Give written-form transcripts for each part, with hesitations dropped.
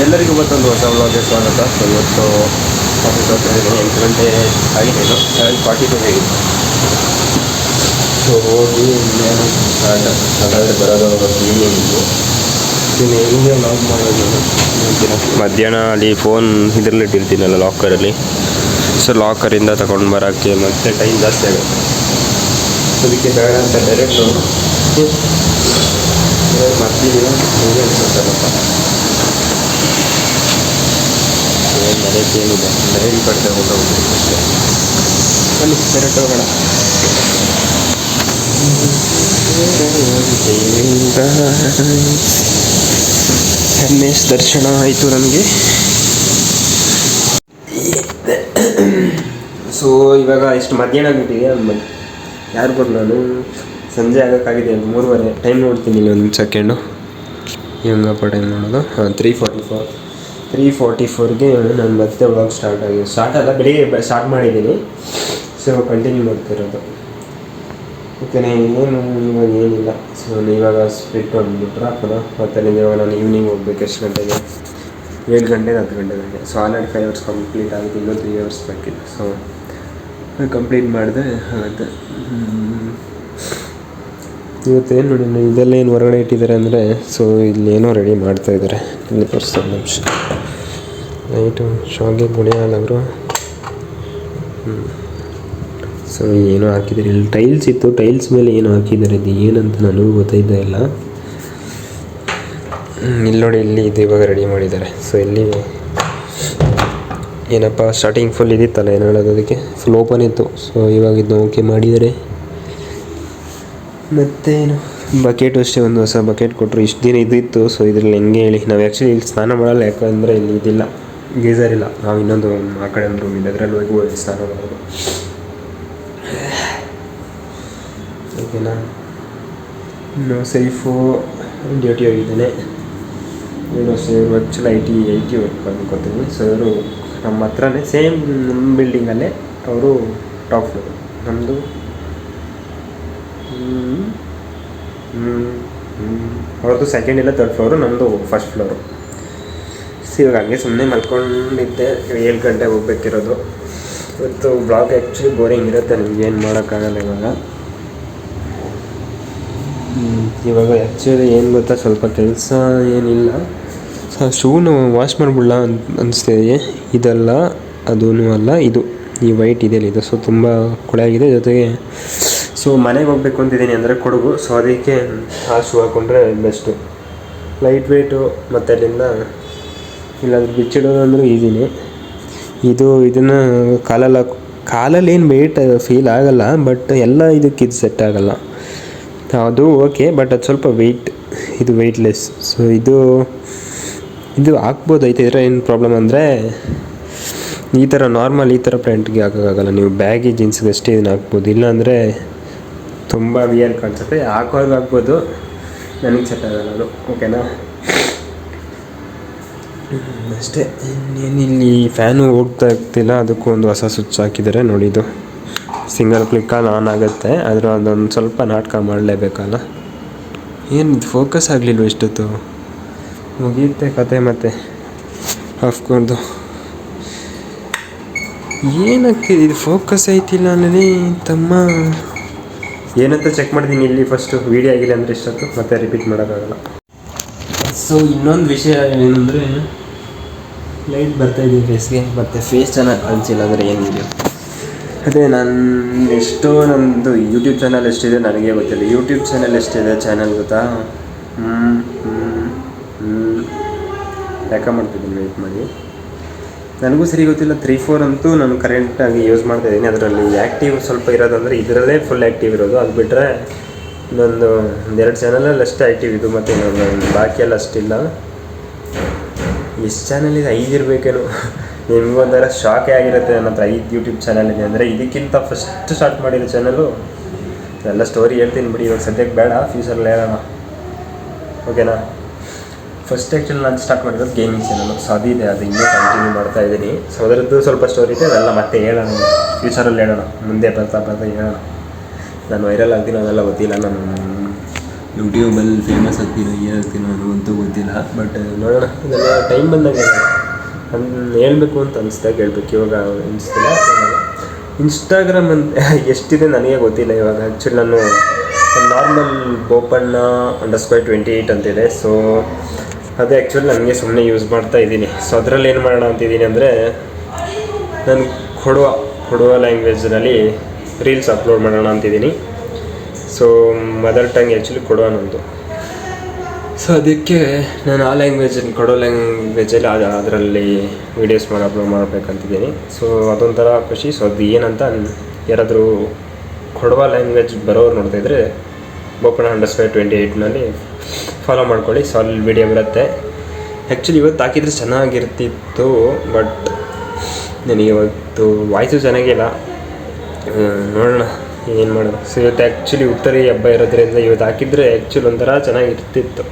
ಎಲ್ಲರಿಗೂ ಮತ್ತೊಂದು ಹೊಸ ವ್ಲಾಗ್ಗೆ ಸ್ವಾಗತ. ಸೊ ಇವತ್ತು ಆಫೀಸ್ ಹೋಗ್ತಾ ಇದ್ದೀನಿ. 8 ಗಂಟೆ ಆಗಿದ್ದೇನು, 7:42 ಆಗಿದೆ. ಸೊ ಹೋಗಿ ಇನ್ನೇನು ಅದಾದರೆ ಬರೋದು ಈವ್ನಿಂಗು. ಇನ್ನು ಹೆಂಗೆ ಲಾಗ್ ಮಾಡೋದು ಮಧ್ಯಾಹ್ನ ಅಲ್ಲಿ ಫೋನ್ ಇದರಲ್ಲಿ ಇಟ್ಟಿರ್ತೀನಲ್ಲ ಲಾಕರಲ್ಲಿ. ಸೊ ಲಾಕರಿಂದ ತಗೊಂಡು ಬರೋಕ್ಕೆ ಮತ್ತೆ ಟೈಮ್ ಜಾಸ್ತಿ ಆಗುತ್ತೆ. ಅದಕ್ಕೆ ಬೇಡ ಅಂತ ಡೈರೆಕ್ಟು ಮರ್ತಿದ್ದೀನ ಹೇಗೆ ಅನ್ಸುತ್ತಲ್ಲಪ್ಪ. ಮನೆಗೇನಿದೆ ಡೈರಿ ಕಟ್ಟೆ ಹೋಗೋದು ಅಷ್ಟೇ. ಬನ್ನಿ ಡೈರೆಕ್ಟ್ ಹೋಗೋಣ. ಗಣೇಶ್ ದರ್ಶನ ಆಯಿತು ನಮಗೆ. ಸೊ ಇವಾಗ ಇಷ್ಟು ಮಧ್ಯಾಹ್ನ ಆಗಿಬಿಟ್ಟಿದೆ. ಯಾರು ಬಂದು ನಾನು ಸಂಜೆ ಆಗೋಕ್ಕಾಗಿದೆ 3:30. ಟೈಮ್ ನೋಡ್ತೀನಿ ಇಲ್ಲಿ ಒಂದು ಸೆಕೆಂಡು. ಹೆಂಗಪ್ಪ ಟೈಮ್ ನೋಡೋದು? 3:44ಗೆ ನಾನು ಮತ್ತೆ ವ್ಲಾಗ್ ಸ್ಟಾರ್ಟ್ ಅಲ್ಲ, ಬೆಳಿಗ್ಗೆ ಸ್ಟಾರ್ಟ್ ಮಾಡಿದ್ದೀನಿ. ಸೊ ಕಂಟಿನ್ಯೂ ಮಾಡ್ತಿರೋದು. ಓಕೆನೇ, ಏನು ಇವಾಗ ಏನಿಲ್ಲ. ಸೊ ಇವಾಗ ಸ್ಪ್ಲಿಟ್ ಹೊಂದ್ಬಿಟ್ರೆ ಪುನಃ ಮತ್ತೆ ಇವಾಗ ನಾನು ಈವ್ನಿಂಗ್ ಹೋಗ್ಬೇಕು. ಎಷ್ಟು ಗಂಟೆಗೆ? 7 ಗಂಟೆಗೆ 10 ಗಂಟೆಗೆ. ಸೊ ಆಲ್ರೆಡಿ 5 hours ಕಂಪ್ಲೀಟ್ ಆಗುತ್ತೆ. ಇನ್ನೂ 3 hours ಬೇಕಿದೆ. ಸೊ ಕಂಪ್ಲೀಟ್ ಮಾಡಿದೆ ಆಗುತ್ತೆ. ಇವತ್ತೇನು ನೋಡಿ, ಇದೆಲ್ಲ ಏನು ಹೊರಗಡೆ ಇಟ್ಟಿದ್ದಾರೆ ಅಂದರೆ, ಸೊ ಇಲ್ಲೇನೋ ರೆಡಿ ಮಾಡ್ತಾಯಿದ್ದಾರೆ. ಇಲ್ಲಿ ತೋರಿಸ್ತಾರೆ ನಿಮಿಷ. ನೈಟು ಶಾವಿಗೆ ಗುಣಿಯಾಲವರು. ಸೊ ಏನೋ ಹಾಕಿದ್ದಾರೆ ಇಲ್ಲಿ. ಟೈಲ್ಸ್ ಇತ್ತು, ಟೈಲ್ಸ್ ಮೇಲೆ ಏನೋ ಹಾಕಿದ್ದಾರೆ. ಇದು ಏನಂತ ನನಗೂ ಗೊತ್ತಾಯ್ತಾ ಇಲ್ಲ. ಇಲ್ಲಿ ನೋಡಿ, ಇಲ್ಲಿ ಇದು ಇವಾಗ ರೆಡಿ ಮಾಡಿದ್ದಾರೆ. ಸೊ ಇಲ್ಲಿ ಏನಪ್ಪ ಸ್ಟಾರ್ಟಿಂಗ್ ಫುಲ್ ಇದಿತ್ತಲ್ಲ, ಏನು ಹೇಳೋದು, ಅದಕ್ಕೆ ಫುಲ್ ಓಪನ್ ಇತ್ತು. ಸೊ ಇವಾಗ ಇದನ್ನ ಓಕೆ ಮಾಡಿದ್ದಾರೆ. ಮತ್ತೇನು ಬಕೆಟು ಅಷ್ಟೇ, ಒಂದು ಹೊಸ ಬಕೆಟ್ ಕೊಟ್ಟರು. ಇಷ್ಟು ದಿನ ಇದಿತ್ತು. ಸೊ ಇದರಲ್ಲಿ ಹೆಂಗೆ ಹೇಳಿ, ನಾವು ಆ್ಯಕ್ಚುಲಿ ಇಲ್ಲಿ ಸ್ನಾನ ಮಾಡಲ್ಲ. ಯಾಕಂದರೆ ಇಲ್ಲಿ ಇದಿಲ್ಲ, ಗೀಝರ್ ಇಲ್ಲ. ನಾವು ಇನ್ನೊಂದು ಆ ಕಡೆ ಒಂದು ರೂಮ್ ಇದೆ, ಅದರಲ್ಲಿ ಹೋಗಿ ಸ್ನಾನ ಮಾಡೋದು. ಓಕೆನಾ? ಇನ್ನು ಸೈಫು ಡ್ಯೂಟಿ ಹೋಗಿದ್ದಾನೆ. ಏನು ಇವರು ಆ್ಯಕ್ಚುಲಿ ಐ ಟಿ ವರ್ಕ್ ಅಂದ್ಕೊತೀನಿ. ಸೊ ಇವರು ನಮ್ಮ ಹತ್ರನೇ, ಸೇಮ್ ನಮ್ಮ ಬಿಲ್ಡಿಂಗಲ್ಲೇ. ಅವರು ಟಾಪ್ ಫ್ಲೋರು, ನಮ್ಮದು ಅವ್ರದ್ದು ಸೆಕೆಂಡ್ ಇಲ್ಲ 3rd ಫ್ಲೋರು, ನಮ್ಮದು 1st ಫ್ಲೋರು. ಸೊ ಇವಾಗ ಹಂಗೆ ಸುಮ್ಮನೆ ಮಲ್ಕೊಂಡಿದ್ದೆ. 7 ಗಂಟೆಗೆ ಹೋಗ್ಬೇಕಿರೋದು. ಇವತ್ತು ಬ್ಲಾಗ್ ಆ್ಯಕ್ಚುಲಿ ಬೋರಿಂಗ್ ಇರುತ್ತೆ, ನಿಮ್ಗೆ ಏನು ಮಾಡೋಕ್ಕಾಗಲ್ಲ. ಇವಾಗ ಆ್ಯಕ್ಚುಲಿ ಏನು ಗೊತ್ತಾ, ಸ್ವಲ್ಪ ಕೆಲಸ ಏನಿಲ್ಲ. ಶೂನು ವಾಶ್ ಮಾಡಿಬಿಡಲ ಅನಿಸ್ತಿದೆ. ಇದಲ್ಲ, ಅದೂ ಅಲ್ಲ, ಇದು ಈ ವೈಟ್ ಇದೆಯಲ್ಲ ಇದು. ಸೊ ತುಂಬ ಕೊಳೆ ಆಗಿದೆ. ಜೊತೆಗೆ ಸೊ ಮನೆಗೆ ಹೋಗ್ಬೇಕು ಅಂತಿದ್ದೀನಿ, ಅಂದರೆ ಕೊಡಗು. ಸೊ ಅದಕ್ಕೆ ಆ ಶೂ ಹಾಕ್ಕೊಂಡ್ರೆ ಬೆಸ್ಟು, ಲೈಟ್ ವೇಟು. ಮತ್ತು ಅಲ್ಲಿಂದ ಇಲ್ಲಾಂದ್ರೆ ಬಿಚ್ಚಿಡೋದು ಅಂದರೂ ಈಸಿನೇ. ಇದನ್ನು ಕಾಲಲ್ಲಿ ಏನು ವೆಯ್ಟ್ ಫೀಲ್ ಆಗೋಲ್ಲ, ಬಟ್ ಎಲ್ಲ ಇದಕ್ಕೆ ಇದು ಸೆಟ್ ಆಗೋಲ್ಲ. ಅದು ಓಕೆ, ಬಟ್ ಅದು ಸ್ವಲ್ಪ ಇದು ವೆಯ್ಟ್ಲೆಸ್. ಸೊ ಇದು ಹಾಕ್ಬೋದು ಐತೆ. ಇದರ ಏನು ಪ್ರಾಬ್ಲಮ್ ಅಂದರೆ, ಈ ಥರ ನಾರ್ಮಲ್ ಈ ಥರ ಪ್ಯಾಂಟ್ಗೆ ಹಾಕೋಕ್ಕಾಗಲ್ಲ. ನೀವು ಬ್ಯಾಗಿ ಜೀನ್ಸ್ಗೆ ಅಷ್ಟೇ ಇದನ್ನು ಹಾಕ್ಬೋದು. ಇಲ್ಲಾಂದರೆ ತುಂಬ ವಿಯರ್ ಕಾಣಿಸುತ್ತೆ. ಹಾಕೋದು ಹಾಕ್ಬೋದು, ನನಗೆ ಸೆಟ್ ಆಗೋಲ್ಲ ಅದು. ಓಕೆನಾ? ಅಷ್ಟೇ. ಇನ್ನೇನಿಲ್ಲಿ ಫ್ಯಾನು ಹೋಗ್ತಾ ಇರ್ತಿಲ್ಲ, ಅದಕ್ಕೂ ಒಂದು ಹೊಸ ಸ್ವಿಚ್ ಹಾಕಿದ್ದಾರೆ ನೋಡಿ. ಇದು ಸಿಂಗಲ್ ಕ್ಲಿಕ್ಕಲ್ಲಿ ಆನ್ ಆಗುತ್ತೆ. ಆದರೆ ಅದೊಂದು ಸ್ವಲ್ಪ ನಾಟಕ ಮಾಡಲೇಬೇಕಲ್ಲ. ಏನು ಇದು ಫೋಕಸ್ ಆಗಲಿಲ್ಲ ಇಷ್ಟೊತ್ತು, ಮುಗಿಯುತ್ತೆ ಕತೆ. ಮತ್ತು ಹಾಫ್ಕೊಂಡು ಏನಕ್ಕೆ ಇದು ಫೋಕಸ್ ಐತಿಲ್ಲ ಅನ್ನಿ ತಮ್ಮ. ಏನಂತ ಚೆಕ್ ಮಾಡ್ತೀನಿ ಇಲ್ಲಿ ಫಸ್ಟು. ವೀಡಿಯೋ ಆಗಿಲ್ಲ ಅಂದರೆ ಇಷ್ಟೊತ್ತು ಮತ್ತೆ ರಿಪೀಟ್ ಮಾಡೋಕ್ಕಾಗಲ್ಲ. ಸೊ ಇನ್ನೊಂದು ವಿಷಯ ಏನಂದರೆ, ಲೈಟ್ ಬರ್ತಾಯಿದೆ ಫೇಸ್ಗೆ, ಮತ್ತು ಫೇಸ್ ಚೆನ್ನಾಗಿ ಕಾಣಿಸಿಲ್ಲ ಅಂದರೆ ಏನಿದೆ. ಅದೇ ನಾನು ನಮ್ಮದು ಯೂಟ್ಯೂಬ್ ಚಾನಲ್ ಎಷ್ಟಿದೆ ನನಗೆ ಗೊತ್ತಿಲ್ಲ. ಯೂಟ್ಯೂಬ್ ಚಾನಲ್ ಎಷ್ಟಿದೆ ಗೊತ್ತಾ? ಲೆಕ್ಕ ಮಾಡ್ತಿದ್ದೀನಿ, ವೆಯ್ಟ್ ಮಾಡಿ. ನನಗೂ ಸರಿ ಗೊತ್ತಿಲ್ಲ. 3-4 ಅಂತೂ ನಾನು ಕರೆಂಟಾಗಿ ಯೂಸ್ ಮಾಡ್ತಾಯಿದ್ದೀನಿ. ಅದರಲ್ಲಿ ಆ್ಯಕ್ಟಿವ್ ಸ್ವಲ್ಪ ಇರೋದಂದರೆ ಇದರಲ್ಲೇ ಫುಲ್ ಆ್ಯಕ್ಟಿವ್ ಇರೋದು. ಅದು ಬಿಟ್ಟರೆ ಇನ್ನೊಂದು 2 ಚಾನಲಲ್ಲಿ ಅಷ್ಟೇ ಆ್ಯಕ್ಟಿವ್ ಇದು. ಮತ್ತು ಬಾಕಿ ಎಲ್ಲ ಅಷ್ಟಿಲ್ಲ. ಎಷ್ಟು ಚಾನಲ್ ಇದೆ? 5 ಇರಬೇಕೇನೋ. ನಿಮಗೊಂಥರ ಶಾಕೇ ಆಗಿರುತ್ತೆ. ನನ್ನ ಹತ್ರ 5 ಯೂಟ್ಯೂಬ್ ಚಾನಲ್ ಇದೆ ಅಂದರೆ. ಇದಕ್ಕಿಂತ ಫಸ್ಟ್ ಸ್ಟಾರ್ಟ್ ಮಾಡಿರೋ ಚಾನಲು. ಎಲ್ಲ ಸ್ಟೋರಿ ಹೇಳ್ತೀನಿ ಬಿಡಿ, ಇವಾಗ ಸದ್ಯಕ್ಕೆ ಬೇಡ, ಫ್ಯೂಚರಲ್ಲಿ ಹೇಳೋಣ. ಓಕೆನಾ? ಫಸ್ಟ್ ಆ್ಯಕ್ಚುಲಿ ನಾನು ಸ್ಟಾರ್ಟ್ ಮಾಡಿರೋದು ಗೇಮಿಂಗ್ ಚಾನಲು. ಸೊ ಅದಿದೆ, ಅದು ಇನ್ನೂ ಕಂಟಿನ್ಯೂ ಮಾಡ್ತಾಯಿದ್ದೀನಿ. ಸೊ ಅದರದ್ದು ಸ್ವಲ್ಪ ಸ್ಟೋರಿ ಇದೆ, ಅದೆಲ್ಲ ಮತ್ತೆ ಹೇಳೋಣ, ಫ್ಯೂಚರಲ್ಲಿ ಹೇಳೋಣ. ಮುಂದೆ ಬರ್ತಾ ಹೇಳೋಣ. ನಾನು ವೈರಲ್ ಆಗ್ತೀನಿ ಅದೆಲ್ಲ ಗೊತ್ತಿಲ್ಲ. ನಾನು ಯೂಟ್ಯೂಬಲ್ಲಿ ಫೇಮಸ್ ಆಗ್ತೀನೋ ಏನಾಗ್ತೀನೋ ಅನ್ನೋವಂತೂ ಗೊತ್ತಿಲ್ಲ. ಬಟ್ ನೋಡೋಣ, ಇದೆಲ್ಲ ಟೈಮ್ ಬಂದಾಗ ಹೇಳ್ಬೇಕು ಅಂತ ಅನಿಸ್ದಾಗ ಹೇಳ್ಬೇಕು. ಇವಾಗ ಅನಿಸ್ತಿಲ್ಲ. ಇನ್ಸ್ಟಾಗ್ರಾಮ್ ಅಂತ ಎಷ್ಟಿದೆ ನನಗೆ ಗೊತ್ತಿಲ್ಲ ಇವಾಗ. ಆ್ಯಕ್ಚುಲಿ ನಾನು ನಾರ್ಮಲ್ ಬೋಪಣ್ಣ _28 ಅಂತಿದೆ. ಸೊ ಅದು ಆ್ಯಕ್ಚುಲಿ ನನಗೆ ಸುಮ್ಮನೆ ಯೂಸ್ ಮಾಡ್ತಾ ಇದ್ದೀನಿ. ಸೊ ಅದರಲ್ಲಿ ಏನು ಮಾಡೋಣ ಅಂತಿದ್ದೀನಿ ಅಂದರೆ, ನಾನು ಕೊಡುವ ಲ್ಯಾಂಗ್ವೇಜ್ನಲ್ಲಿ ರೀಲ್ಸ್ ಅಪ್ಲೋಡ್ ಮಾಡೋಣ ಅಂತಿದ್ದೀನಿ. ಸೊ ಮದರ್ ಟಂಗ್ ಆ್ಯಕ್ಚುಲಿ ಕೊಡುವ ನಂದು. ಸೊ ಅದಕ್ಕೆ ನಾನು ಆ ಕೊಡೋ ಲ್ಯಾಂಗ್ವೇಜಲ್ಲಿ ಅದರಲ್ಲಿ ವೀಡಿಯೋಸ್ ಅಪ್ಲೋಡ್ ಮಾಡಬೇಕಂತಿದ್ದೀನಿ. ಸೊ ಅದೊಂಥರ ಖುಷಿ. ಸೊ ಅದು ಏನಂತ ಯಾರಾದರೂ ಕೊಡುವ ಲ್ಯಾಂಗ್ವೇಜ್ ಬರೋರು ನೋಡ್ತಾಯಿದ್ರೆ ಬೋಪಣ್ಣ _28ನಲ್ಲಿ ಫಾಲೋ ಮಾಡ್ಕೊಳ್ಳಿ. ಸೊ ಅಲ್ಲಿ ವೀಡಿಯೋ ಬರುತ್ತೆ. ಆ್ಯಕ್ಚುಲಿ ಇವತ್ತು ಹಾಕಿದರೆ ಚೆನ್ನಾಗಿರ್ತಿತ್ತು, ಬಟ್ ನನಗೆ ಇವತ್ತು ವಾಯ್ಸು ಚೆನ್ನಾಗಿಲ್ಲ. ನೋಡೋಣ ಏನು ಮಾಡೋದು. ಸೊ ಇವತ್ತು ಆ್ಯಕ್ಚುಲಿ ಉತ್ತರಿ ಹಬ್ಬ ಇರೋದ್ರಿಂದ ಇವತ್ತು ಹಾಕಿದರೆ ಆ್ಯಕ್ಚುಲಿ ಒಂಥರ ಚೆನ್ನಾಗಿರ್ತಿತ್ತು.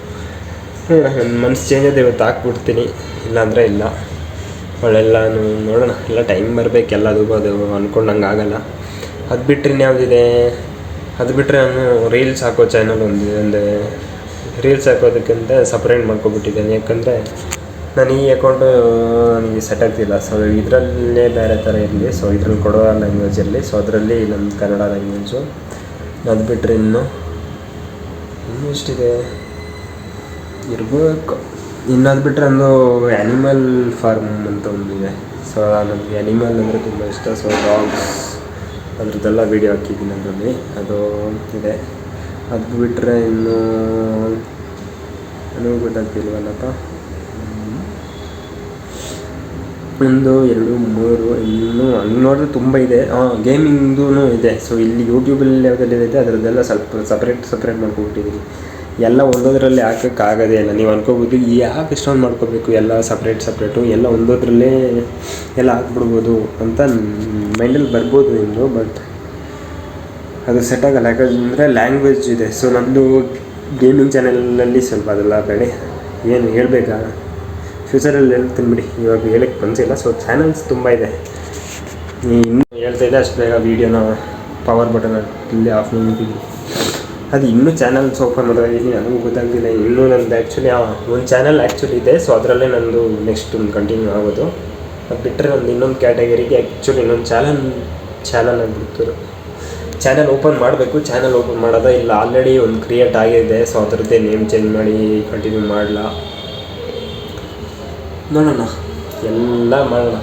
ನನ್ನ ಮನಸ್ಸು ಚೇಂಜ್ ಆದ ಇವತ್ತು ಹಾಕ್ಬಿಡ್ತೀನಿ, ಇಲ್ಲಾಂದರೆ ಇಲ್ಲ. ಅವಳೆಲ್ಲನೂ ನೋಡೋಣ, ಎಲ್ಲ ಟೈಮ್ ಬರಬೇಕು ಎಲ್ಲದಕ್ಕೂ. ಅದು ಅಂದ್ಕೊಂಡಂಗೆ ಆಗೋಲ್ಲ. ಅದು ಬಿಟ್ಟರೆ ಇನ್ಯಾವುದಿದೆ? ಅದು ಬಿಟ್ಟರೆ ನಾನು ರೀಲ್ಸ್ ಹಾಕೋ ಚಾನಲ್ ಒಂದು ರೀಲ್ಸ್ ಹಾಕೋದಕ್ಕಿಂತ ಸಪ್ರೇಟ್ ಮಾಡ್ಕೊಬಿಟ್ಟಿದ್ದೇನೆ. ಯಾಕಂದರೆ ನಾನು ಈ ಅಕೌಂಟು ನನಗೆ ಸೆಟ್ ಆಗ್ತಿಲ್ಲ. ಸೊ ಇದರಲ್ಲೇ ಬೇರೆ ಥರ ಇರಲಿ. ಸೊ ಇದ್ರಲ್ಲಿ ಕೊಡೋ ಲ್ಯಾಂಗ್ವೇಜ್ ಇರಲಿ. ಸೊ ಅದರಲ್ಲಿ ನಮ್ಮ ಕನ್ನಡ ಲ್ಯಾಂಗ್ವೇಜು. ಅದು ಬಿಟ್ಟರೆ ಇನ್ನೂ ಎಷ್ಟಿದೆ ಇರಬೇಕು. ಇನ್ನು ಅದು ಬಿಟ್ಟರೆ ಒಂದು ಆ್ಯನಿಮಲ್ ಫಾರ್ಮ್ ಅಂತ ಒಂದಿದೆ. ಸೊ ನನಗೆ ಆ್ಯನಿಮಲ್ ಅಂದರೆ ತುಂಬ ಇಷ್ಟ. ಸೊ ಡಾಗ್ಸ್ ಅದ್ರದ್ದೆಲ್ಲ ವೀಡಿಯೋ ಹಾಕಿದ್ದೀನಿ ಅದರಲ್ಲಿ. ಅದು ಇದೆ. ಅದು ಬಿಟ್ಟರೆ ಇನ್ನೂ ನನಗೂ ಗೊತ್ತಾಗ್ತಿಲ್ವಲ್ಲಪ್ಪ. 1 2 3 ಇನ್ನೂ ಹಂಗೆ ನೋಡಿದ್ರೆ ತುಂಬ ಇದೆ. ಗೇಮಿಂಗ್ದೂ ಇದೆ. ಸೊ ಇಲ್ಲಿ ಯೂಟ್ಯೂಬಲ್ಲಿ ಯಾವುದೆಲ್ಲ ಅದರದ್ದೆಲ್ಲ ಸ್ವಲ್ಪ ಸಪ್ರೇಟ್ ಮಾಡ್ಕೊಬಿಟ್ಟಿದ್ದೀನಿ. ಎಲ್ಲ ಒಂದೋದ್ರಲ್ಲಿ ಹಾಕೋಕ್ಕಾಗೋದೇ ಇಲ್ಲ. ನೀವು ಅನ್ಕೋಬೋದು ಯಾಕೆ ಇಷ್ಟೊಂದು ಮಾಡ್ಕೋಬೇಕು, ಎಲ್ಲ ಸಪ್ರೇಟು ಎಲ್ಲ ಒಂದೋದ್ರಲ್ಲೇ ಎಲ್ಲ ಹಾಕ್ಬಿಡ್ಬೋದು ಅಂತ ಮೈಂಡಲ್ಲಿ ಬರ್ಬೋದು ನಿಮ್ಮದು. ಬಟ್ ಅದು ಸೆಟ್ ಆಗೋಲ್ಲ. ಯಾಕಂದರೆ ಲ್ಯಾಂಗ್ವೇಜ್ ಇದೆ. ಸೊ ನಮ್ಮದು ಗೇಮಿಂಗ್ ಚಾನಲಲ್ಲಿ ಸ್ವಲ್ಪ ಅದೆಲ್ಲ ಬೇಡ. ಏನು ಹೇಳಬೇಕಾ, ಫ್ಯೂಚರಲ್ಲಿ ಹೇಳ್ತೀನಿ ಬಿಡಿ, ಇವಾಗ ಹೇಳಕ್ಕೆ ಮನಸ್ಸಿಲ್ಲ. ಸೊ ಚಾನಲ್ಸ್ ತುಂಬ ಇದೆ. ಇನ್ನೂ ಹೇಳ್ತಾಯಿದ್ದೆ ಅಷ್ಟು ಬೇಗ ವೀಡಿಯೋನ ಪವರ್ ಬಟನಲ್ಲಿ ಆಫ್ ಮಾಡಿಬಿಟ್ಟಿದ್ದೀನಿ. ಅದು ಇನ್ನೂ ಚಾನಲ್ಸ್ ಓಪನ್ ಮಾಡೋದಾಗಿದ್ದೀನಿ, ನನಗೂ ಗೊತ್ತಾಗ್ತಿಲ್ಲ. ಇನ್ನೂ ನಂದು ಆ್ಯಕ್ಚುಲಿ ಒಂದು ಚಾನಲ್ ಆ್ಯಕ್ಚುಲಿ ಇದೆ. ಸೊ ಅದರಲ್ಲೇ ನಂದು ನೆಕ್ಸ್ಟ್ ಕಂಟಿನ್ಯೂ ಆಗೋದು. ಅದು ಬಿಟ್ಟರೆ ನಂದು ಇನ್ನೊಂದು ಕ್ಯಾಟಗರಿಗೆ ಆ್ಯಕ್ಚುಲಿ ಇನ್ನೊಂದು ಚಾನಲ್ ಆಗಿಬಿಡ್ತು. ಚಾನಲ್ ಓಪನ್ ಮಾಡಬೇಕು. ಚಾನಲ್ ಓಪನ್ ಮಾಡೋದ ಇಲ್ಲ, ಆಲ್ರೆಡಿ ಒಂದು ಕ್ರಿಯೇಟ್ ಆಗಿದೆ. ಸೊ ಅದರದ್ದೇ ನೇಮ್ ಚೇಂಜ್ ಮಾಡಿ ಕಂಟಿನ್ಯೂ ಮಾಡಲ್ಲ. ನೋಡೋಣ, ಎಲ್ಲ ಮಾಡೋಣ.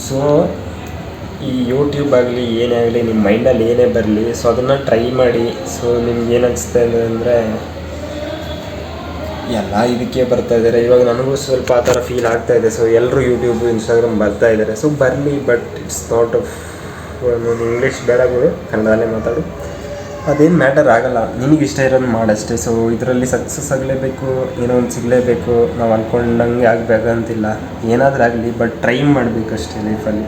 ಸೊ ಈ ಯೂಟ್ಯೂಬ್ ಆಗಲಿ ಏನೇ ಆಗಲಿ ನಿಮ್ಮ ಮೈಂಡಲ್ಲಿ ಏನೇ ಬರಲಿ, ಸೊ ಅದನ್ನು ಟ್ರೈ ಮಾಡಿ. ಸೊ ನಿಮ್ಗೆ ಏನು ಅನಿಸುತ್ತೆ ಅಂದರೆ ಎಲ್ಲ ಇದಕ್ಕೆ ಬರ್ತಾಯಿದ್ದಾರೆ. ಇವಾಗ ನನಗೂ ಸ್ವಲ್ಪ ಆ ಥರ ಫೀಲ್ ಆಗ್ತಾಯಿದೆ. ಸೊ ಎಲ್ಲರೂ ಯೂಟ್ಯೂಬ್ ಇನ್ಸ್ಟಾಗ್ರಾಮ್ ಬರ್ತಾಯಿದ್ದಾರೆ. ಸೊ ಬರಲಿ, ಬಟ್ ಇಟ್ಸ್ ನಾಟ್ ಇಂಗ್ಲೀಷ್ ಬೇಡ ಬಿಡು, ಕನ್ನಡದಲ್ಲೇ ಮಾತಾಡು. ಅದೇನು ಮ್ಯಾಟರ್ ಆಗೋಲ್ಲ. ನಿನಗೆ ಇಷ್ಟ ಇರೋದು ಮಾಡಷ್ಟೇ. ಸೊ ಇದರಲ್ಲಿ ಸಕ್ಸಸ್ ಆಗಲೇಬೇಕು, ಏನೋ ಒಂದು ಸಿಗಲೇಬೇಕು, ನಾವು ಅಂದ್ಕೊಂಡಂಗೆ ಆಗಬೇಕಂತಿಲ್ಲ. ಏನಾದರೂ ಆಗಲಿ, ಬಟ್ ಟ್ರೈ ಮಾಡಬೇಕಷ್ಟೇ ಲೈಫಲ್ಲಿ.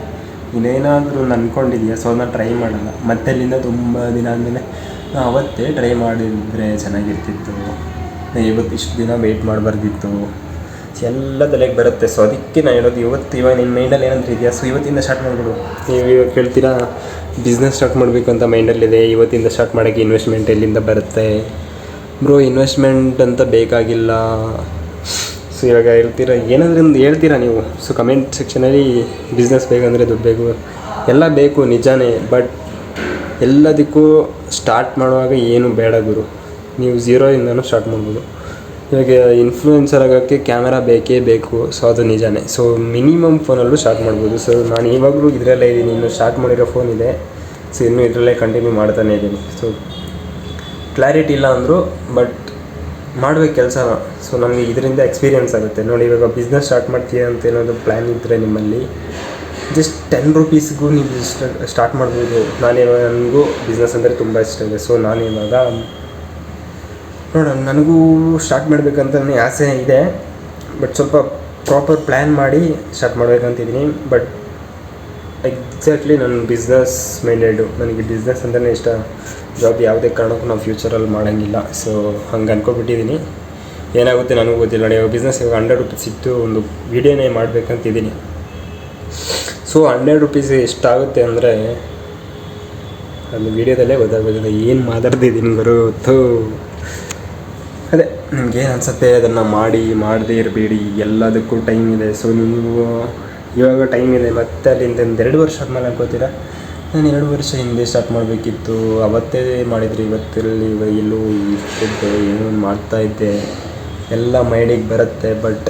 ಇನ್ನೇನಾದರೂ ಅಂದ್ಕೊಂಡಿದೆಯಾ, ಸೊ ಅದನ್ನ ಟ್ರೈ ಮಾಡೋಲ್ಲ. ಮತ್ತೆ ಅಲ್ಲಿಂದ ತುಂಬ ದಿನ ಆದಮೇಲೆ ಅವತ್ತೇ ಟ್ರೈ ಮಾಡಿದರೆ ಚೆನ್ನಾಗಿರ್ತಿತ್ತು, ಇವತ್ತು ಇಷ್ಟು ದಿನ ವೆಯ್ಟ್ ಮಾಡಬಾರ್ದಿತ್ತು, ಎಲ್ಲ ತಲೆಗೆ ಬರುತ್ತೆ. ಸೊ ಅದಕ್ಕೆ ನಾನು ಹೇಳೋದು, ಇವಾಗ ನಿನ್ನ ಮೈಂಡಲ್ಲಿ ಏನಾದರೂ ಇದೆಯಾ, ಸೊ ಇವತ್ತಿಂದ ಸ್ಟಾರ್ಟ್ ಮಾಡಿಬಿಡು. ನೀವು ಇವಾಗ ಕೇಳ್ತೀರಾ ಬಿಸ್ನೆಸ್ ಸ್ಟಾರ್ಟ್ ಮಾಡಬೇಕು ಅಂತ ಮೈಂಡಲ್ಲಿದೆ, ಇವತ್ತಿಂದ ಸ್ಟಾರ್ಟ್ ಮಾಡೋಕ್ಕೆ ಇನ್ವೆಸ್ಟ್ಮೆಂಟ್ ಎಲ್ಲಿಂದ ಬರುತ್ತೆ ಬ್ರೋ? ಇನ್ವೆಸ್ಟ್ಮೆಂಟ್ ಅಂತ ಬೇಕಾಗಿಲ್ಲ. ಸೊ ಇವಾಗ ಏನಾದರೂ ಹೇಳ್ತೀರಾ ನೀವು. ಸೊ ಕಮೆಂಟ್ ಸೆಕ್ಷನಲ್ಲಿ ಬಿಸ್ನೆಸ್ ಬೇಕಂದರೆ ದುಡ್ಡು ಬೇಕು, ಎಲ್ಲ ಬೇಕು ನಿಜಾನೇ. ಬಟ್ ಎಲ್ಲದಕ್ಕೂ ಸ್ಟಾರ್ಟ್ ಮಾಡುವಾಗ ಏನು ಬೇಡ ಗುರು, ನೀವು ಝೀರೋಯಿಂದನೂ ಸ್ಟಾರ್ಟ್ ಮಾಡ್ಬೋದು. ಇವಾಗ ಇನ್ಫ್ಲೂಯೆನ್ಸರ್ ಆಗೋಕ್ಕೆ ಕ್ಯಾಮೆರಾ ಬೇಕೇ ಬೇಕು. ಸೊ ಅದು ನಿಜಾನೇ. ಸೊ ಮಿನಿಮಮ್ ಫೋನಲ್ಲೂ ಸ್ಟಾರ್ಟ್ ಮಾಡ್ಬೋದು. ಸೊ ನಾನು ಇವಾಗಲೂ ಇದರಲ್ಲೇ ಇದ್ದೀನಿ, ಇನ್ನೂ ಸ್ಟಾರ್ಟ್ ಮಾಡಿರೋ ಫೋನ್ ಇದೆ. ಸೊ ಇನ್ನೂ ಇದರಲ್ಲೇ ಕಂಟಿನ್ಯೂ ಮಾಡ್ತಾನೇ ಇದ್ದೀನಿ. ಸೊ ಕ್ಲಾರಿಟಿ ಇಲ್ಲ ಅಂದರು, ಬಟ್ ಮಾಡಬೇಕು ಕೆಲಸನ. ಸೊ ನಮಗೆ ಇದರಿಂದ ಎಕ್ಸ್ಪೀರಿಯೆನ್ಸ್ ಆಗುತ್ತೆ. ನೋಡಿ, ಇವಾಗ ಬಿಸ್ನೆಸ್ ಸ್ಟಾರ್ಟ್ ಮಾಡ್ತೀಯ ಅಂತ ಏನಾದರೂ ಪ್ಲ್ಯಾನ್ ಇದ್ದರೆ ನಿಮ್ಮಲ್ಲಿ, ಜಸ್ಟ್ 10 ರೂಪೀಸ್ಗೂ ನೀವು ಸ್ಟಾರ್ಟ್ ಮಾಡ್ಬೋದು. ನನಗೂ ಬಿಸ್ನೆಸ್ ಅಂದರೆ ತುಂಬ ಇಷ್ಟ ಇದೆ. ಸೊ ನಾನು ಇವಾಗ ನೋಡೋಣ, ನನಗೂ ಸ್ಟಾರ್ಟ್ ಮಾಡಬೇಕಂತಲೇ ಆಸೆ ಇದೆ. ಬಟ್ ಸ್ವಲ್ಪ ಪ್ರಾಪರ್ ಪ್ಲ್ಯಾನ್ ಮಾಡಿ ಸ್ಟಾರ್ಟ್ ಮಾಡಬೇಕಂತಿದ್ದೀನಿ. ಬಟ್ ಎಕ್ಸಾಕ್ಟ್ಲಿ ನನ್ನ ಬಿಸ್ನೆಸ್ ಮೈಂಡೆಡು, ನನಗೆ ಬಿಸ್ನೆಸ್ ಅಂತಲೇ ಇಷ್ಟ. ಜಾಬ್ ಯಾವುದೇ ಕಾರಣಕ್ಕೂ ನಾವು ಫ್ಯೂಚರಲ್ಲಿ ಮಾಡೋಂಗಿಲ್ಲ. ಸೊ ಹಂಗೆ ಅಂದ್ಕೊಬಿಟ್ಟಿದ್ದೀನಿ. ಏನಾಗುತ್ತೆ ನನಗೂ ಗೊತ್ತಿಲ್ಲ. ನೋಡಿ, ಇವಾಗ ಬಿಸ್ನೆಸ್ ಇವಾಗ 100 ರೂಪೀಸ್ ಇತ್ತು, ಒಂದು ವೀಡಿಯೋನೇ ಮಾಡಬೇಕಂತಿದ್ದೀನಿ. ಸೊ 100 ರೂಪೀಸ್ ಎಷ್ಟಾಗುತ್ತೆ ಅಂದರೆ ಅದು ವೀಡಿಯೋದಲ್ಲೇ ಗೊತ್ತಾಗಬೇಕಿದೆ. ಏನು ಮಾತಾಡ್ತಿದ್ದೀನಿ ಗುರು. ಅದೇ ನಿಮ್ಗೇನು ಅನಿಸುತ್ತೆ ಅದನ್ನು ಮಾಡದೇ ಇರಬೇಡಿ, ಎಲ್ಲದಕ್ಕೂ ಟೈಮ್ ಇದೆ. ಸೊ ನೀವು ಇವಾಗ ಟೈಮ್ ಇದೆ, ಮತ್ತೆ ಅಲ್ಲಿಂದ ಒಂದು 2 ವರ್ಷ ಆದಮೇಲೆ ಅನ್ಕೋತೀರಾ ನಾನು 2 ವರ್ಷ ಹಿಂದೆ ಸ್ಟಾರ್ಟ್ ಮಾಡಬೇಕಿತ್ತು, ಅವತ್ತೇ ಮಾಡಿದರೆ ಇವತ್ತಲ್ಲಿ ಎಲ್ಲೂ ಇರ್ತಿದ್ದೆ, ಏನೋ ಮಾಡ್ತಾಯಿದ್ದೆ ಎಲ್ಲ ಮೈಂಡಿಗೆ ಬರುತ್ತೆ. ಬಟ್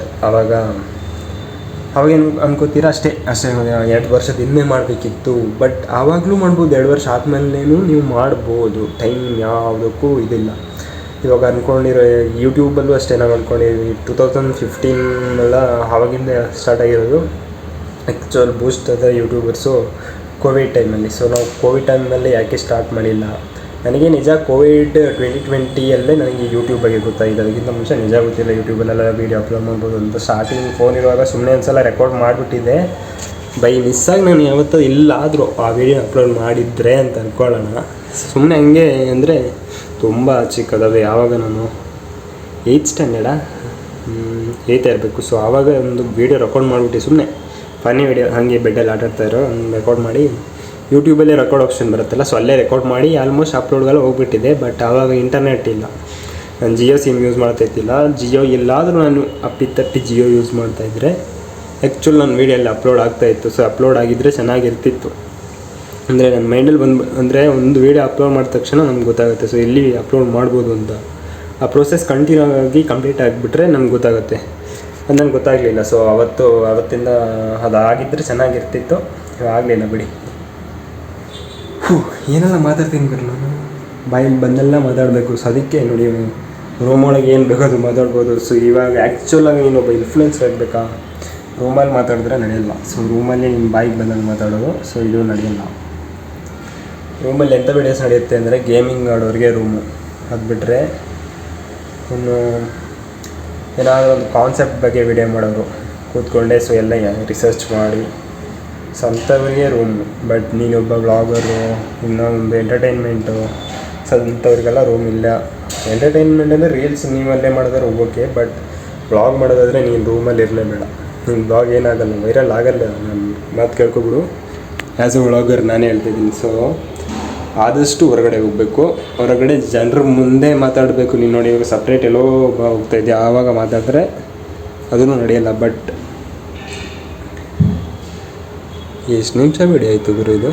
ಅವಾಗೇನು ಅನ್ಕೋತೀರಾ ಅಷ್ಟೇ 2 ವರ್ಷದ ಹಿಂದೆ ಮಾಡಬೇಕಿತ್ತು. ಬಟ್ ಆವಾಗಲೂ ಮಾಡ್ಬೋದು, 2 ವರ್ಷ ಆದಮೇಲೇನೂ ನೀವು ಮಾಡ್ಬೋದು. ಟೈಮ್ ಯಾವುದಕ್ಕೂ ಇದಿಲ್ಲ. ಇವಾಗ ಅಂದ್ಕೊಂಡಿರೋ ಯೂಟ್ಯೂಬಲ್ಲೂ ಅಷ್ಟೇ ನಾವು ಅಂದ್ಕೊಂಡಿದ್ದೀವಿ 2015 ಆವಾಗಿಂದ ಸ್ಟಾರ್ಟ್ ಆಗಿರೋದು. ಆ್ಯಕ್ಚುಲ್ ಬೂಸ್ಟ್ ಅದ ಯೂಟ್ಯೂಬರ್ಸು ಕೋವಿಡ್ ಟೈಮಲ್ಲಿ. ಸೊ ನಾವು ಕೋವಿಡ್ ಟೈಮಲ್ಲಿ ಯಾಕೆ ಸ್ಟಾರ್ಟ್ ಮಾಡಿಲ್ಲ, ನನಗೆ ನಿಜ ಕೋವಿಡ್ 2020ಯಲ್ಲೇ ನನಗೆ ಯೂಟ್ಯೂಬ್ ಬಗ್ಗೆ ಗೊತ್ತಾಗಿದೆ. ಅದಕ್ಕಿಂತ ಮುಂಚೆ ನಿಜ ಗೊತ್ತಿಲ್ಲ ಯೂಟ್ಯೂಬಲ್ಲೆಲ್ಲ ವೀಡಿಯೋ ಅಪ್ಲೋಡ್ ಮಾಡ್ಬೋದು ಅಂತ. ಸ್ಟಾರ್ಟಿಂಗ್ ಫೋನ್ ಇರುವಾಗ ಸುಮ್ಮನೆ ಒಂದು ಸಲ ರೆಕಾರ್ಡ್ ಮಾಡಿಬಿಟ್ಟಿದ್ದೆ, ಬೈ ಮಿಸ್ಸಾಗಿ ನಾನು ಯಾವತ್ತೂ ಇಲ್ಲಾದರೂ ಆ ವೀಡಿಯೋ ಅಪ್ಲೋಡ್ ಮಾಡಿದರೆ ಅಂತ ಅಂದ್ಕೊಳ್ಳೋಣ. ಸುಮ್ಮನೆ ಹಂಗೆ ಅಂದರೆ ತುಂಬ ಚಿಕ್ಕದವೆ. ಯಾವಾಗ ನಾನು 8th ಸ್ಟ್ಯಾಂಡರ್ಡಾ 8th ಇರಬೇಕು. ಸೊ ಆವಾಗ ಒಂದು ವೀಡಿಯೋ ರೆಕಾರ್ಡ್ ಮಾಡಿಬಿಟ್ಟು ಸುಮ್ಮನೆ ಫನ್ನಿ ವೀಡಿಯೋ ಹಾಗೆ ಬೆಡ್ಡಲ್ಲಿ ಆಟಾಡ್ತಾಯಿರೋ ರೆಕಾರ್ಡ್ ಮಾಡಿ ಯೂಟ್ಯೂಬಲ್ಲೇ ರೆಕಾರ್ಡ್ ಆಪ್ಷನ್ ಬರುತ್ತಲ್ಲ, ಸೊ ಅಲ್ಲೇ ರೆಕಾರ್ಡ್ ಮಾಡಿ ಆಲ್ಮೋಸ್ಟ್ ಅಪ್ಲೋಡ್ಗೆಲ್ಲ ಹೋಗ್ಬಿಟ್ಟಿದೆ. ಬಟ್ ಆವಾಗ ಇಂಟರ್ನೆಟ್ ಇಲ್ಲ, ನಾನು ಜಿಯೋ ಸಿಮ್ ಯೂಸ್ ಮಾಡ್ತಾಯಿದ್ದಿಲ್ಲ. ಜಿಯೋ ಎಲ್ಲಾದರೂ ನಾನು ಅಪ್ಪಿತಪ್ಪಿ ಜಿಯೋ ಯೂಸ್ ಮಾಡ್ತಾಯಿದ್ರೆ ಆ್ಯಕ್ಚುಲ್ ನನ್ನ ವೀಡಿಯೋಲ್ಲಿ ಅಪ್ಲೋಡ್ ಆಗ್ತಾಯಿತ್ತು. ಸೊ ಅಪ್ಲೋಡ್ ಆಗಿದ್ದರೆ ಚೆನ್ನಾಗಿರ್ತಿತ್ತು. ಅಂದರೆ ನನ್ನ ಮೈಂಡಲ್ಲಿ ಅಂದರೆ ಒಂದು ವೀಡಿಯೋ ಅಪ್ಲೋಡ್ ಮಾಡಿದ ತಕ್ಷಣ ನಮ್ಗೆ ಗೊತ್ತಾಗುತ್ತೆ ಸೊ ಎಲ್ಲಿ ಅಪ್ಲೋಡ್ ಮಾಡ್ಬೋದು ಅಂತ. ಆ ಪ್ರೋಸೆಸ್ ಕಂಟಿನ್ಯೂ ಆಗಿ ಕಂಪ್ಲೀಟ್ ಆಗಿಬಿಟ್ರೆ ನಮ್ಗೆ ಗೊತ್ತಾಗುತ್ತೆ. ಅದು ನನಗೆ ಗೊತ್ತಾಗಲಿಲ್ಲ. ಸೊ ಅವತ್ತಿಂದ ಅದಾಗಿದ್ದರೆ ಚೆನ್ನಾಗಿರ್ತಿತ್ತು, ಆಗಲಿಲ್ಲ ಬಿಡಿ. ಏನೆಲ್ಲ ಮಾತಾಡ್ತೀನಿ ಬರಲ್ಲ ನಾನು, ಬಾಯಲ್ಲಿ ಬಂದೆಲ್ಲ ಮಾತಾಡಬೇಕು. ಸೊ ಅದಕ್ಕೆ ನೋಡಿ ರೂಮೊಳಗೆ ಏನು ಬೇಕಾದ್ರು ಮಾತಾಡ್ಬೋದು. ಸೊ ಇವಾಗ ಆ್ಯಕ್ಚುಲಾಗಿ ನೀನೊಬ್ಬ ಇನ್ಫ್ಲುಯೆನ್ಸರ್ ಆಗಬೇಕಾ, ರೂಮಲ್ಲಿ ಮಾತಾಡಿದ್ರೆ ನಡೆಯಲ್ಲ. ಸೊ ರೂಮಲ್ಲಿ ನಿಮ್ಮ ಬಾಯಿಗೆ ಬಂದಲ್ಲಿ ಮಾತಾಡೋದು, ಸೊ ಇದು ನಡೆಯಲ್ಲ. ರೂಮಲ್ಲಿ ಎಂಥ ವೀಡಿಯೋಸ್ ನಡೆಯುತ್ತೆ ಅಂದರೆ ಗೇಮಿಂಗ್ ಆಡೋರಿಗೆ ರೂಮು, ಅದು ಬಿಟ್ಟರೆ ಇನ್ನು ಏನಾದರೂ ಒಂದು ಕಾನ್ಸೆಪ್ಟ್ ಬಗ್ಗೆ ವಿಡಿಯೋ ಮಾಡೋರು ಕೂತ್ಕೊಂಡೆ ಸೊ ಎಲ್ಲ ರಿಸರ್ಚ್ ಮಾಡಿ ಸೊ ಅಂಥವ್ರಿಗೆ ರೂಮು. ಬಟ್ ನೀನೊಬ್ಬ ವ್ಲಾಗರು, ಇನ್ನೊಂದು ಎಂಟರ್ಟೈನ್ಮೆಂಟು, ಸೊ ಅಂಥವ್ರಿಗೆಲ್ಲ ರೂಮ್ ಇಲ್ಲ. ಎಂಟರ್ಟೈನ್ಮೆಂಟ್ ಅಂದರೆ ರೀಲ್ಸ್ ನೀವಲ್ಲೇ ಮಾಡಿದ್ರೆ ಓಕೆ, ಬಟ್ ವ್ಲಾಗ್ ಮಾಡೋದಾದರೆ ನೀನು ರೂಮಲ್ಲಿ ಇರಲೇಬೇಡ. ನಿನ್ನ ವ್ಲಾಗ್ ಏನಾಗಲ್ಲ, ವೈರಲ್ ಆಗಲ್ಲ. ನಾನು ಮಾತು ಕೇಳ್ಕೊಬಿಡು, ಆ್ಯಸ್ ಎ ವ್ಲಾಗರ್ ನಾನೇ ಹೇಳ್ತಿದ್ದೀನಿ. ಸೊ ಆದಷ್ಟು ಹೊರಗಡೆ ಹೋಗಬೇಕು, ಹೊರಗಡೆ ಜನರ ಮುಂದೆ ಮಾತಾಡಬೇಕು. ನೀನು ನೋಡಿ ಇವಾಗ ಸಪ್ರೇಟ್ ಎಲ್ಲೋ ಹೋಗ್ತಾಯಿದ್ದೆ, ಆವಾಗ ಮಾತಾಡಿದ್ರೆ ಅದೂ ನಡೆಯಲ್ಲ. ಬಟ್ ಎಷ್ಟು ನಿಮಿಷ ವಿಡಿಯೋ ಆಯಿತು ಗುರು, ಇದು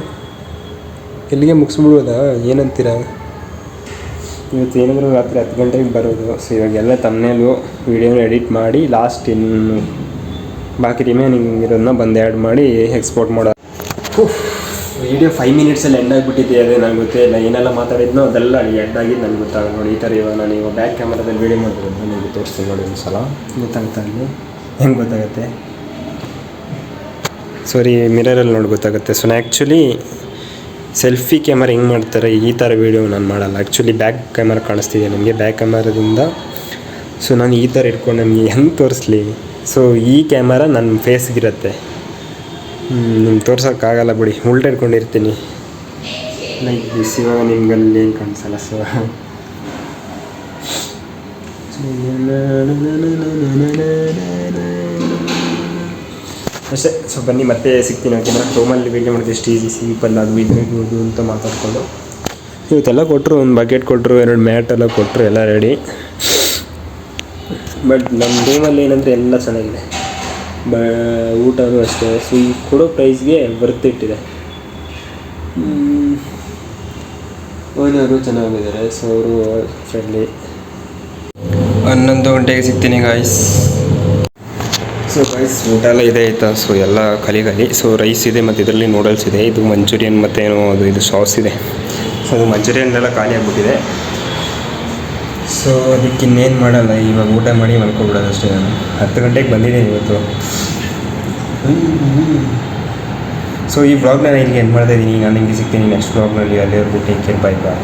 ಎಲ್ಲಿಗೆ ಮುಗಿಸ್ಬಿಡ್ಬೋದಾ, ಏನಂತೀರ? ಇವತ್ತು ಏನಾದರೂ ರಾತ್ರಿ 10 ಗಂಟೆಗೆ ಬರೋದು. ಸೊ ಇವಾಗೆಲ್ಲ ತಮ್ಮನೇಲು ವೀಡಿಯೋನ ಎಡಿಟ್ ಮಾಡಿ ಲಾಸ್ಟ್ ಇನ್ನು ಬಾಕಿ ರಿಮೈನಿಂಗ್ ಇರೋದನ್ನ ಬಂದು ಆ್ಯಡ್ ಮಾಡಿ ಎಕ್ಸ್ಪೋರ್ಟ್ ಮಾಡೋ. ವೀಡಿಯೋ 5 ಮಿನಿಟ್ಸಲ್ಲಿ ಎಂಡ್ ಆಗಿಬಿಟ್ಟಿದೆ. ಅದೇ ನನಗೆ ಗೊತ್ತೇ ಇಲ್ಲ, ಏನೆಲ್ಲ ಮಾತಾಡಿದ್ನೋ ಅದೆಲ್ಲ ಎಂಡ್ ಆಗಿದ್ದು ನನಗೆ ಗೊತ್ತಾಗ ನೋಡಿ. ಈ ಥರ ಇವಾಗ ನಾನು ಇವಾಗ ಬ್ಯಾಕ್ ಕ್ಯಾಮ್ರಾದಲ್ಲಿ ವೀಡಿಯೋ ಮಾಡಿರೋದು ನನಗೆ ತೋರಿಸ್ತೀನಿ ನೋಡಿ ಒಂದು ಸಲ, ಗೊತ್ತಾಗ್ತಾ ಇಲ್ಲಿ ಹೆಂಗೆ ಗೊತ್ತಾಗುತ್ತೆ. ಸಾರಿ, ಮಿರರಲ್ಲಿ ನೋಡಿ ಗೊತ್ತಾಗುತ್ತೆ. ಸೊ ನಾನು ಆ್ಯಕ್ಚುಲಿ ಸೆಲ್ಫಿ ಕ್ಯಾಮರಾ ಹೆಂಗೆ ಮಾಡ್ತಾರೆ ಈ ಥರ ವೀಡಿಯೋ ನಾನು ಮಾಡಲ್ಲ. ಆ್ಯಕ್ಚುಲಿ ಬ್ಯಾಕ್ ಕ್ಯಾಮರಾ ಕಾಣಿಸ್ತಿದೆ ನನಗೆ, ಬ್ಯಾಕ್ ಕ್ಯಾಮರಾದಿಂದ ಸೊ ನಾನು ಈ ಥರ ಇಟ್ಕೊಂಡು ನನಗೆ ಹೆಂಗೆ ತೋರಿಸ್ಲಿ. ಸೊ ಈ ಕ್ಯಾಮರಾ ನನ್ನ ಫೇಸ್ಗಿರುತ್ತೆ, ನಿಮ್ಗೆ ತೋರ್ಸೋಕ್ಕಾಗಲ್ಲ ಬಿಡಿ, ಉಲ್ಟಾ ಇಟ್ಕೊಂಡಿರ್ತೀನಿ ಲೈಕ್ ದಿಸ್. ಇವಾಗ ನಿಮ್ಗಲ್ಲಿ ಏನು ಕಾಣಿಸಲ್ಲ. ಸೊ ಅಷ್ಟೇ. ಸೊ ಬನ್ನಿ ಮತ್ತೆ ಸಿಗ್ತೀನಿ. ಯಾಕೆಂದರೆ ರೂಮಲ್ಲಿ ವೀಡಿಯೋ ಮಾಡಿದ್ರೆ ಎಷ್ಟು ಈಸಿ, ಸಿಂಪಲ್ ಅದು ಇದು ಅಂತ ಮಾತಾಡಿಕೊಂಡು ಇವತ್ತೆಲ್ಲ ಕೊಟ್ಟರು. ಒಂದು ಬಕೆಟ್ ಕೊಟ್ಟರು, 2 ಮ್ಯಾಟ್ ಎಲ್ಲ ಕೊಟ್ಟರು, ಎಲ್ಲ ರೆಡಿ. ಬಟ್ ನಮ್ಮ ರೂಮಲ್ಲಿ ಏನಂದರೆ ಎಲ್ಲ ಚೆನ್ನಾಗಿದೆ, ಊಟನೂ ಅಷ್ಟೇ. ಸೊ ಈ ಕೊಡೋ ಪ್ರೈಸ್ಗೆ ವರ್ತಿಟ್ಟಿದೆ. ಓನರು ಚೆನ್ನಾಗಿದ್ದಾರೆ, ಸೊ ಅವರು ಫ್ರೆಂಡ್ಲಿ. 11 ಗಂಟೆಗೆ ಸಿಗ್ತೀನಿ ಗಾಯ್ಸ್. ಸೊ ಗಾಯ್ಸ್ ಊಟ ಎಲ್ಲ ಇದೆ ಆಯಿತಾ. ಸೊ ಎಲ್ಲ ಖಾಲಿ. ಸೊ ರೈಸ್ ಇದೆ ಮತ್ತು ಇದರಲ್ಲಿ ನೂಡಲ್ಸ್ ಇದೆ, ಇದು ಮಂಚೂರಿಯನ್ ಮತ್ತು ಏನೋ ಇದು ಸಾಸ್ ಇದೆ. ಸೊ ಅದು ಮಂಚೂರಿಯನ್ನೆಲ್ಲ ಖಾಲಿ ಆಗಿಬಿಟ್ಟಿದೆ. ಸೊ ಅದಕ್ಕೆ ಇನ್ನೇನು ಮಾಡಲ್ಲ, ಇವಾಗ ಊಟ ಮಾಡಿ ಮಲ್ಕೊಬಿಡೋದು ಅಷ್ಟೇ. ನಾನು 10 ಗಂಟೆಗೆ ಬಂದಿದ್ದೀನಿ ಇವತ್ತು. ಸೊ ಈ ವ್ಲಾಗ್ನ ನಾನು ಇಲ್ಲಿಗೆ ಎಂಡ್ ಮಾಡ್ತಾ ಇದ್ದೀನಿ. ನಾನು ನಿಮಗೆ ಸಿಗ್ತೀನಿ ನೆಕ್ಸ್ಟ್ ವ್ಲಾಗ್ನಲ್ಲಿ. ಅಲ್ಲಿವರೆಗೂ ಟೇಕ್ ಕೇರ್, ಬೈ ಬಾಯ್.